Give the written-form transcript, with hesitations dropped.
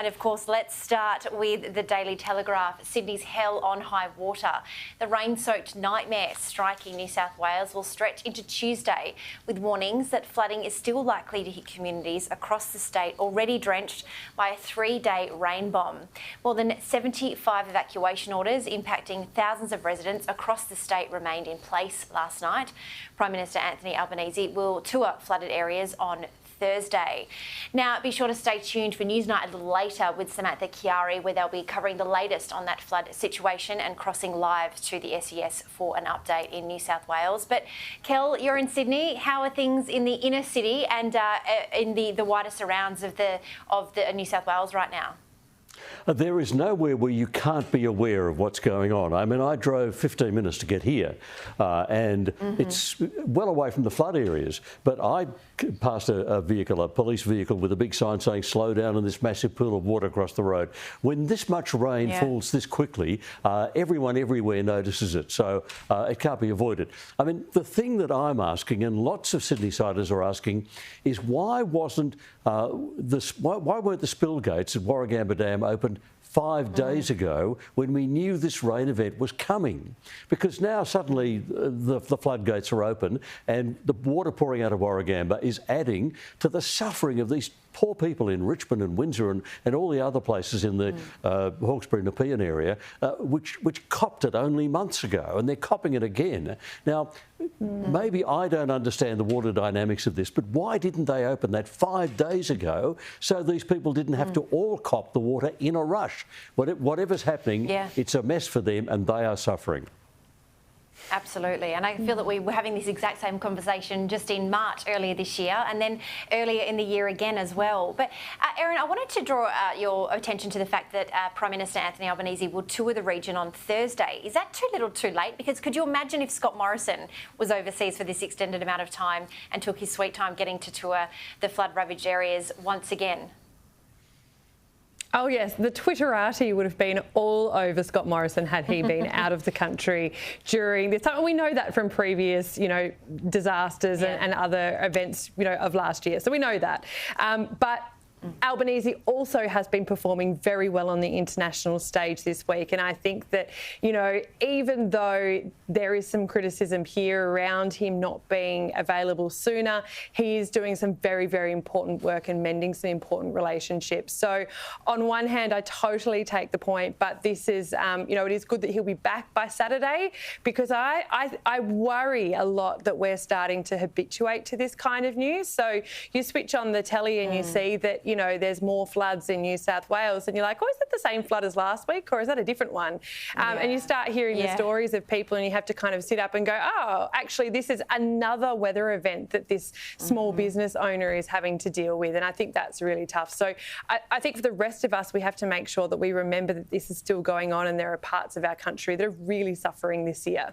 And of course, let's start with the Daily Telegraph. Sydney's hell on high water. The rain-soaked nightmare striking New South Wales will stretch into Tuesday, with warnings that flooding is still likely to hit communities across the state already drenched by a 3-day rain bomb. More than 75 evacuation orders impacting thousands of residents across the state remained in place last night. Prime Minister Anthony Albanese will tour flooded areas on Thursday. Now, be sure to stay tuned for Newsnight a little later with Samantha Chiari, where they'll be covering the latest on that flood situation and crossing live to the SES for an update in New South Wales. But Kel, you're in Sydney. How are things in the inner city and in the wider surrounds of the New South Wales right now? There is nowhere where you can't be aware of what's going on. I mean, I drove 15 minutes to get here and it's well away from the flood areas, but I passed a vehicle, a police vehicle with a big sign saying slow down in this massive pool of water across the road. When this much rain falls this quickly, everyone everywhere notices it, so it can't be avoided. I mean, the thing that I'm asking, and lots of Sydney-siders are asking, is why weren't the spill gates at Warragamba Dam opened 5 days ago when we knew this rain event was coming? Because now suddenly the floodgates are open and the water pouring out of Warragamba is adding to the suffering of these poor people in Richmond and Windsor and all the other places in the Hawkesbury Nepean area, which copped it only months ago, and they're copping it again. Now, maybe I don't understand the water dynamics of this, but why didn't they open that 5 days ago so these people didn't have to all cop the water in a rush? Whatever's happening, it's a mess for them and they are suffering. Absolutely, and I feel that we were having this exact same conversation just in March earlier this year and then earlier in the year again as well. But Erin, I wanted to draw your attention to the fact that Prime Minister Anthony Albanese will tour the region on Thursday. Is that too little too late? Because could you imagine if Scott Morrison was overseas for this extended amount of time and took his sweet time getting to tour the flood-ravaged areas once again? Oh yes, the Twitterati would have been all over Scott Morrison had he been out of the country during this time. And we know that from previous, disasters and other events, of last year. So we know that. But Albanese also has been performing very well on the international stage this week. And I think that, even though there is some criticism here around him not being available sooner, he is doing some very, very important work and mending some important relationships. So on one hand, I totally take the point, but this is, it is good that he'll be back by Saturday, because I worry a lot that we're starting to habituate to this kind of news. So you switch on the telly and you see that, there's more floods in New South Wales and you're like, oh, is that the same flood as last week or is that a different one? And you start hearing the stories of people and you have to kind of sit up and go, oh, actually, this is another weather event that this small business owner is having to deal with. And I think that's really tough. So I think for the rest of us, we have to make sure that we remember that this is still going on and there are parts of our country that are really suffering this year.